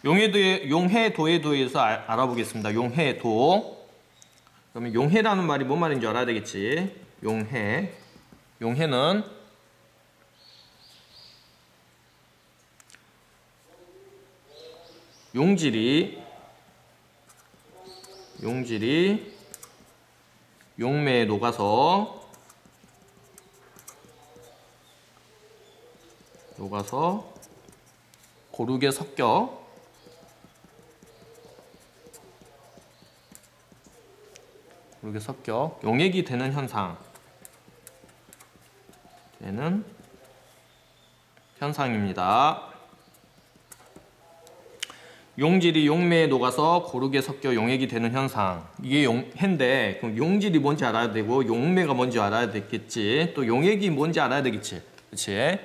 용해도에 대해서 알아보겠습니다. 용해도. 그러면 용해라는 말이 뭔 말인지 알아야 되겠지. 용해는 용질이 용매에 녹아서 고르게 섞여 용액이 되는 현상입니다. 용질이 용매에 녹아서 고르게 섞여 용액이 되는 현상. 이게 해인데 그럼 용질이 뭔지 알아야 되고 용매가 뭔지 알아야 되겠지. 또 용액이 뭔지 알아야 되겠지. 그치?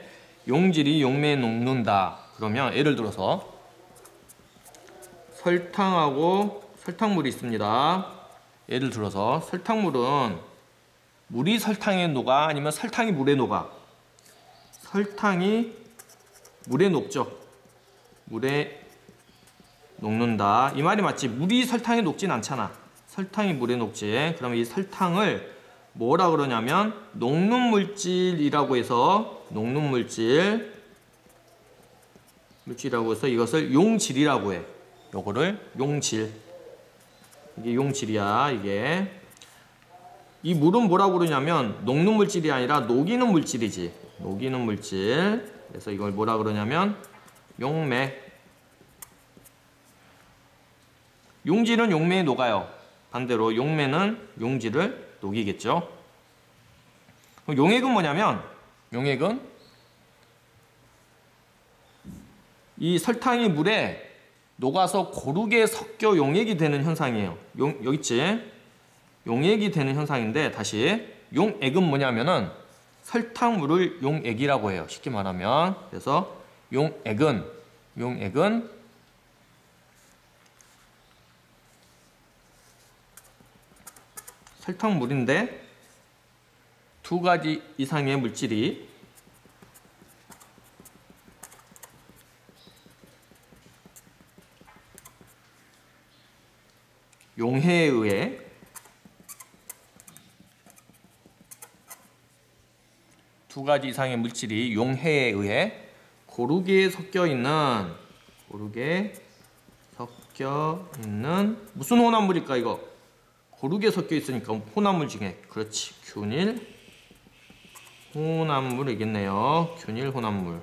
용질이 용매에 녹는다. 그러면 예를 들어서 설탕하고 설탕물이 있습니다. 예를 들어서 설탕물은 물이 설탕에 녹아 아니면 설탕이 물에 녹아? 설탕이 물에 녹죠. 물에 녹는다. 이 말이 맞지? 물이 설탕에 녹진 않잖아. 설탕이 물에 녹지. 그러면 이 설탕을 뭐라 그러냐면 녹는 물질이라고 해서 물질이라고 해서 이것을 용질이라고 해. 요거를 용질. 이게 용질이야. 이게 이 물은 뭐라고 그러냐면 녹는 물질이 아니라 녹이는 물질이지. 녹이는 물질. 그래서 이걸 뭐라 그러냐면 용매. 용질은 용매에 녹아요. 반대로 용매는 용질을 녹이겠죠. 용액은 뭐냐면 용액은 이 설탕이 물에 녹아서 고르게 섞여 용액이 되는 현상이에요. 여기 있지? 용액이 되는 현상인데 다시 용액은 뭐냐면은 설탕물을 용액이라고 해요. 쉽게 말하면. 그래서 용액은 설탕물인데 두 가지 이상의 물질이 용해에 의해 두 가지 이상의 물질이 용해에 의해 고르게 섞여 있는 무슨 혼합물일까 이거? 고르게 섞여 있으니까 혼합물 중에 그렇지 균일 혼합물이겠네요. 균일 혼합물.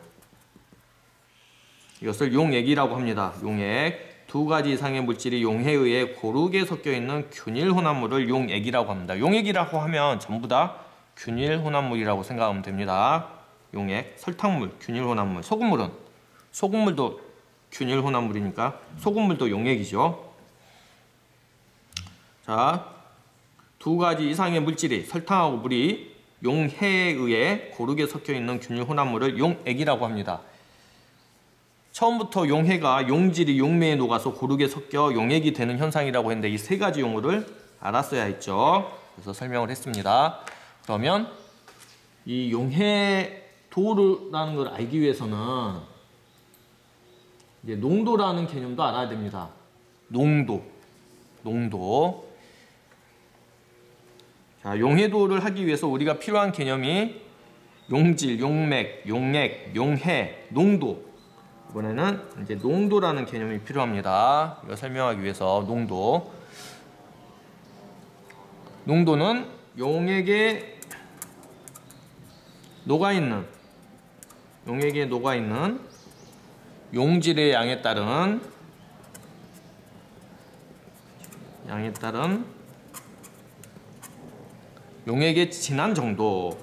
이것을 용액이라고 합니다. 용액. 두 가지 이상의 물질이 용해에 의해 고르게 섞여 있는 균일 혼합물을 용액이라고 합니다. 용액이라고 하면 전부 다 균일 혼합물이라고 생각하면 됩니다. 용액, 설탕물, 균일 혼합물. 소금물도 균일 혼합물이니까 소금물도 용액이죠. 자, 두 가지 이상의 물질이 설탕하고 물이 용해에 의해 고르게 섞여 있는 균일 혼합물을 용액이라고 합니다. 처음부터 용해가 용질이 용매에 녹아서 고르게 섞여 용액이 되는 현상이라고 했는데 이 세 가지 용어를 알았어야 했죠. 그래서 설명을 했습니다. 그러면 이 용해도라는 걸 알기 위해서는 이제 농도라는 개념도 알아야 됩니다. 농도. 자, 용해도를 하기 위해서 우리가 필요한 개념이 용질, 용맥, 용액, 용해, 농도. 이번에는 이제 농도라는 개념이 필요합니다. 이거 설명하기 위해서 농도는 용액에 녹아있는 용질의 양에 따른 용액의 진한 정도.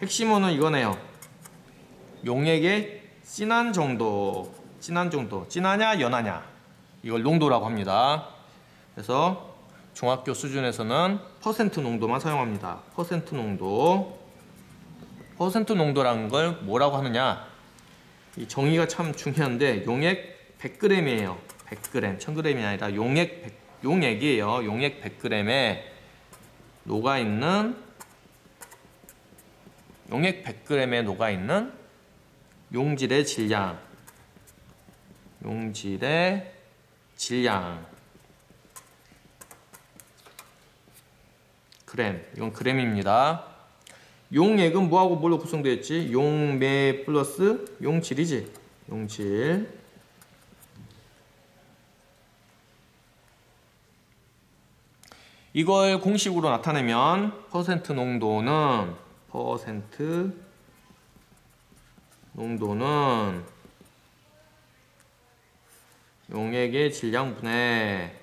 핵심어는 이거네요. 용액의 진한 정도. 진하냐 연하냐. 이걸 농도라고 합니다. 그래서 중학교 수준에서는 퍼센트 농도만 사용합니다. 퍼센트 농도라는 걸 뭐라고 하느냐. 이 정의가 참 중요한데 용액 100g이에요. 100g, 1000g이 아니라 용액이에요. 용액 100g에 녹아있는 용질의 질량. 용질의 질량. 그램. 이건 그램입니다. 용액은 뭐하고 뭘로 구성되어 있지? 용매 플러스 용질이지. 용질. 이걸 공식으로 나타내면 퍼센트 농도는 용액의 질량분의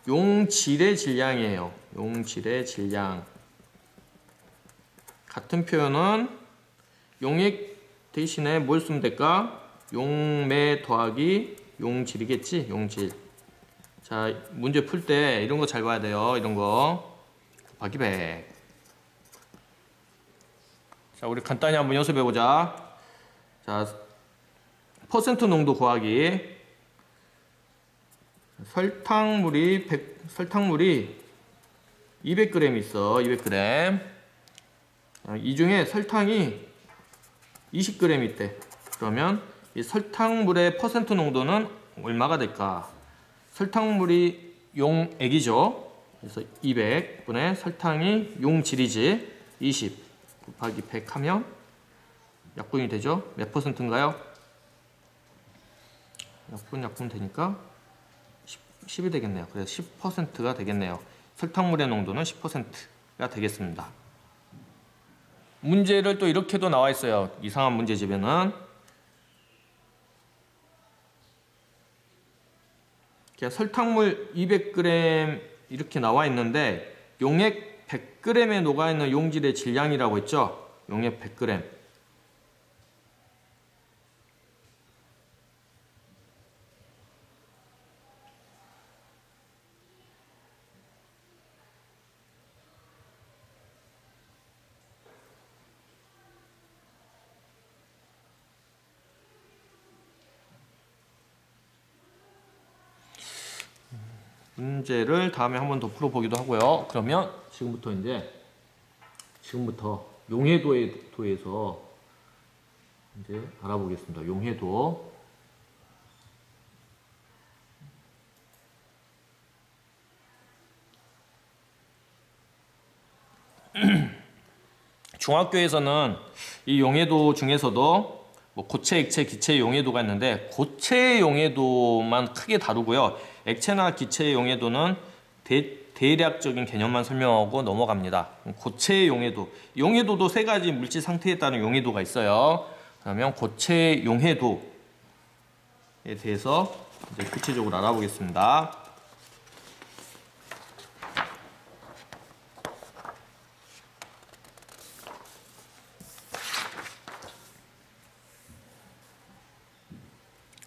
용질의 질량이에요. 용질의 질량. 같은 표현은 용액 대신에 뭘 쓰면 될까? 용매 더하기 용질이겠지? 용질. 자, 문제 풀 때 이런 거 잘 봐야 돼요. 이런 거. 곱하기 100. 자, 우리 간단히 한번 연습해 보자. 자, 퍼센트 농도 구하기. 설탕물이 200g 있어. 200g. 이 중에 설탕이 20g 있대. 그러면 이 설탕물의 퍼센트 농도는 얼마가 될까? 설탕물이 용액이죠. 그래서 200분의 설탕이 용질이지. 20 곱하기 100 하면 약분이 되죠. 몇 퍼센트인가요? 약분 되니까 10이 되겠네요. 그래서 10%가 되겠네요. 설탕물의 농도는 10%가 되겠습니다. 문제를 또 이렇게도 나와 있어요. 이상한 문제집에는 설탕물 200g 이렇게 나와 있는데 용액 100g에 녹아있는 용질의 질량이라고 했죠. 용액 100g. 문제를 다음에 한 번 더 풀어보기도 하고요. 그러면 지금부터 용해도에 대해서 이제 알아보겠습니다. 용해도. 중학교에서는 이 용해도 중에서도 뭐 고체, 액체, 기체 용해도가 있는데 고체 용해도만 크게 다루고요. 액체나 기체 용해도는 대략적인 개념만 설명하고 넘어갑니다. 고체 용해도. 용해도도 세 가지 물질 상태에 따른 용해도가 있어요. 그러면 고체 용해도에 대해서 이제 구체적으로 알아보겠습니다.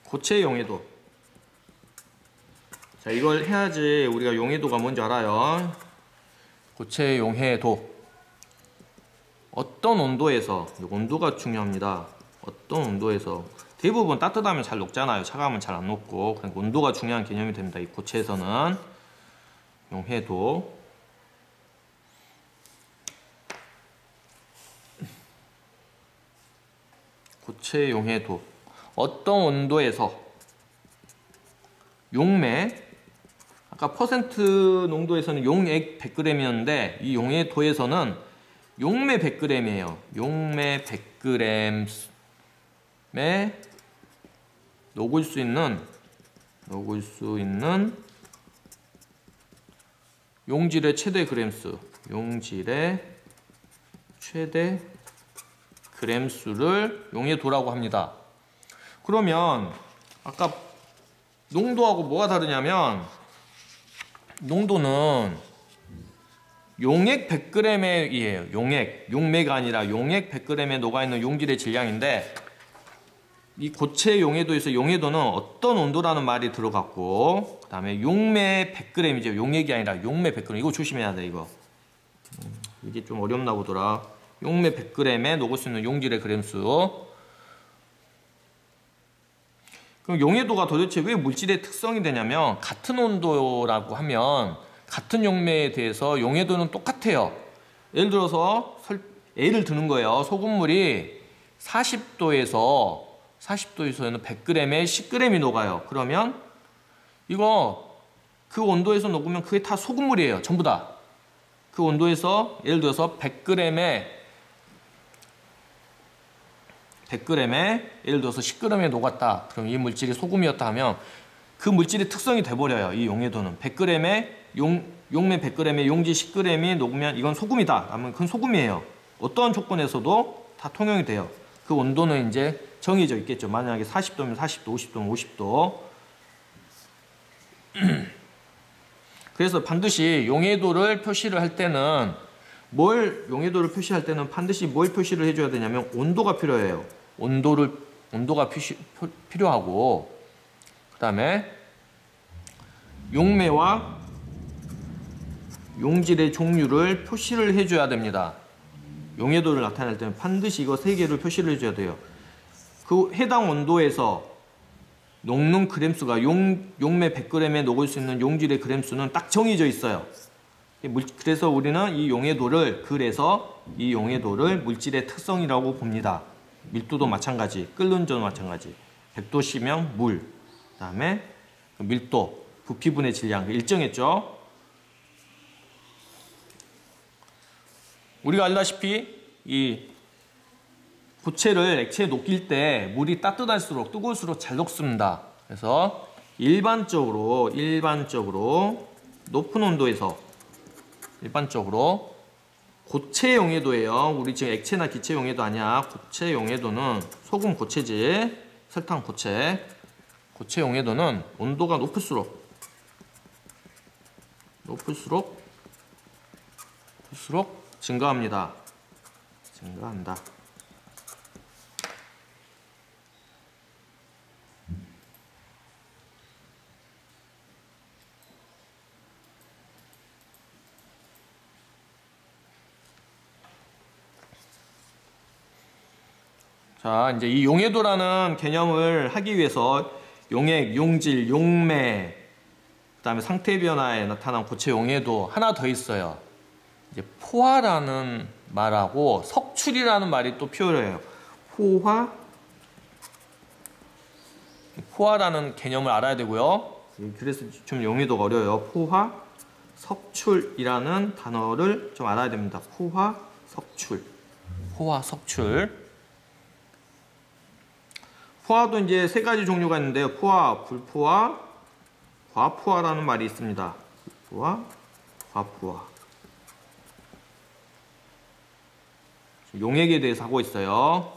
고체 용해도. 자, 이걸 해야지 우리가 용해도가 뭔지 알아요. 고체 용해도. 어떤 온도에서, 온도가 중요합니다. 어떤 온도에서. 대부분 따뜻하면 잘 녹잖아요. 차가우면 잘 안 녹고. 그러니까 온도가 중요한 개념이 됩니다. 이 고체에서는. 용해도. 고체 용해도. 어떤 온도에서 용매, 아까 퍼센트 농도에서는 용액 100g이었는데 이 용해도에서는 용매 100g이에요. 용매 100g에 녹을 수 있는 용질의 최대 그램수, 용질의 최대 그램수를 용해도라고 합니다. 그러면 아까 농도하고 뭐가 다르냐면 농도는 용액 100g이에요. 용매가 아니라 용액 100g에 녹아있는 용질의 질량인데 이 고체 용해도에서 용해도는 어떤 온도라는 말이 들어갔고 그 다음에 용매 100g이죠. 용액이 아니라 용매 100g. 이거 조심해야 돼. 이거 이게 좀 어렵나 보더라. 용매 100g에 녹을 수 있는 용질의 그램수. 그럼 용해도가 도대체 왜 물질의 특성이 되냐면 같은 온도라고 하면 같은 용매에 대해서 용해도는 똑같아요. 예를 들어서 예를 드는 거예요. 소금물이 40도에서는 100g에 10g이 녹아요. 그러면 이거 그 온도에서 녹으면 그게 다 소금물이에요. 전부 다. 그 온도에서 예를 들어서 100g에 예를 들어서 10g에 녹았다. 그럼 이 물질이 소금이었다 하면 그 물질의 특성이 돼버려요. 이 용해도는 100g에 용매 100g에 용지 10g이 녹으면 이건 소금이다. 하면 그건 소금이에요. 어떠한 조건에서도 다 통용이 돼요. 그 온도는 이제 정해져 있겠죠. 만약에 40도면 40도, 50도면 50도. 그래서 반드시 용해도를 표시를 할 때는 용해도를 표시할 때는 반드시 뭘 표시를 해줘야 되냐면 온도가 필요해요. 온도가 필요하고, 그 다음에 용매와 용질의 종류를 표시를 해줘야 됩니다. 용해도를 나타낼 때는 반드시 이거 세 개를 표시를 해줘야 돼요. 그 해당 온도에서 녹는 그램수가 용매 100g에 녹을 수 있는 용질의 그램수는 딱 정해져 있어요. 그래서 우리는 이 용해도를 물질의 특성이라고 봅니다. 밀도도 마찬가지, 끓는 전도 마찬가지. 100도씨면 물, 그 다음에 밀도, 부피분의 질량 일정했죠. 우리가 알다시피 이 부채를 액체에 녹일 때 물이 따뜻할수록 뜨거울수록 잘 녹습니다. 그래서 일반적으로 높은 온도에서 고체 용해도예요. 우리 지금 액체나 기체 용해도 아니야. 고체 용해도는 소금 고체지, 설탕 고체. 고체 용해도는 온도가 높을수록 증가합니다. 증가한다. 자, 이제 이 용해도라는 개념을 하기 위해서 용액, 용질, 용매, 그 다음에 상태 변화에 나타난 고체 용해도 하나 더 있어요. 이제 포화라는 말하고 석출이라는 말이 또 필요해요. 포화라는 개념을 알아야 되고요. 그래서 좀 용해도가 어려워요. 포화, 석출이라는 단어를 좀 알아야 됩니다. 포화, 석출. 포화도 이제 세 가지 종류가 있는데요. 포화, 불포화, 과포화라는 말이 있습니다. 불포화, 과포화. 용액에 대해서 하고 있어요.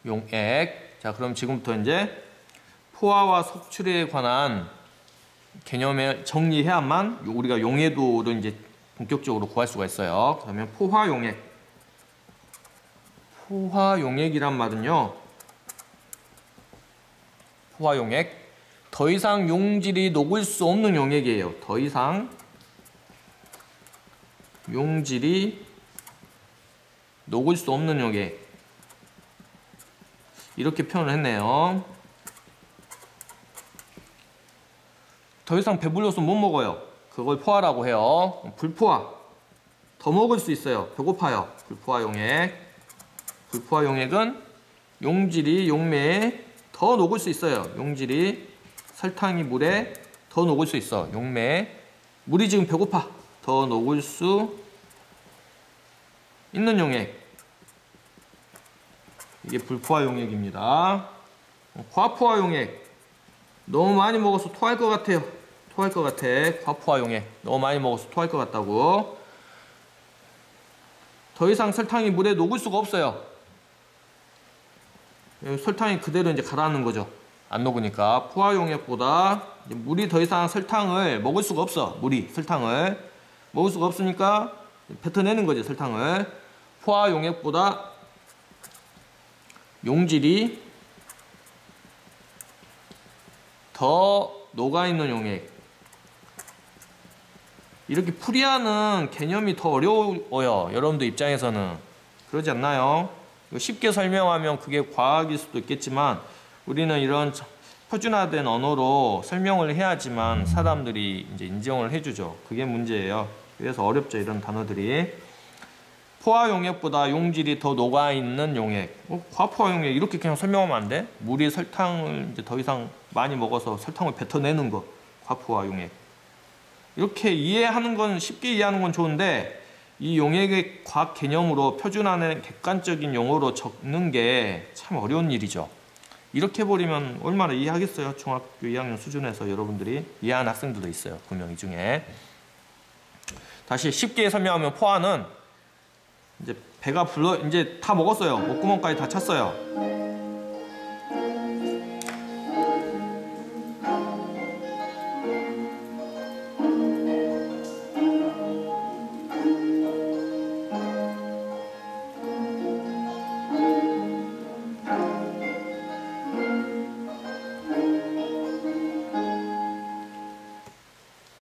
용액. 자, 그럼 지금부터 이제 포화와 석출에 관한 개념을 정리해야만 우리가 용해도를 이제 본격적으로 구할 수가 있어요. 그러면 포화용액. 포화용액이란 말은요. 포화용액. 더 이상 용질이 녹을 수 없는 용액이에요. 더 이상 용질이 녹을 수 없는 용액. 이렇게 표현을 했네요. 더 이상 배불러서 못 먹어요. 그걸 포화라고 해요. 불포화. 더 먹을 수 있어요. 배고파요. 불포화 용액. 불포화 용액은 용질이 용매에 더 녹을 수 있어요. 용질이 설탕이 물에 더 녹을 수 있어. 용매에 물이 지금 배고파. 더 녹을 수 있는 용액. 이게 불포화 용액입니다. 과포화 용액. 너무 많이 먹어서 토할 것 같아요. 토할 것 같아. 과포화 용액. 너무 많이 먹어서 토할 것 같다고. 더 이상 설탕이 물에 녹을 수가 없어요. 설탕이 그대로 이제 가라앉는 거죠. 안 녹으니까. 포화 용액보다 물이 더 이상 설탕을 먹을 수가 없어. 설탕을 먹을 수가 없으니까 뱉어내는 거죠. 설탕을. 포화 용액보다 용질이 더 녹아있는 용액. 이렇게 풀이하는 개념이 더 어려워요. 여러분들 입장에서는. 그러지 않나요? 쉽게 설명하면 그게 과학일 수도 있겠지만 우리는 이런 표준화된 언어로 설명을 해야지만 사람들이 이제 인정을 해주죠. 그게 문제예요. 그래서 어렵죠, 이런 단어들이. 포화 용액보다 용질이 더 녹아있는 용액. 과포화 용액 이렇게 그냥 설명하면 안 돼? 물이 설탕을 이제 더 이상 많이 먹어서 설탕을 뱉어내는 거. 과포화 용액. 이렇게 이해하는 건, 쉽게 이해하는 건 좋은데 이 용액의 과학 개념으로 표준화된 객관적인 용어로 적는 게 참 어려운 일이죠. 이렇게 해버리면 얼마나 이해하겠어요? 중학교 2학년 수준에서 여러분들이 이해하는 학생들도 있어요. 분명 이 중에. 다시 쉽게 설명하면 포화는 이제 배가 불러, 이제 다 먹었어요. 목구멍까지 다 찼어요.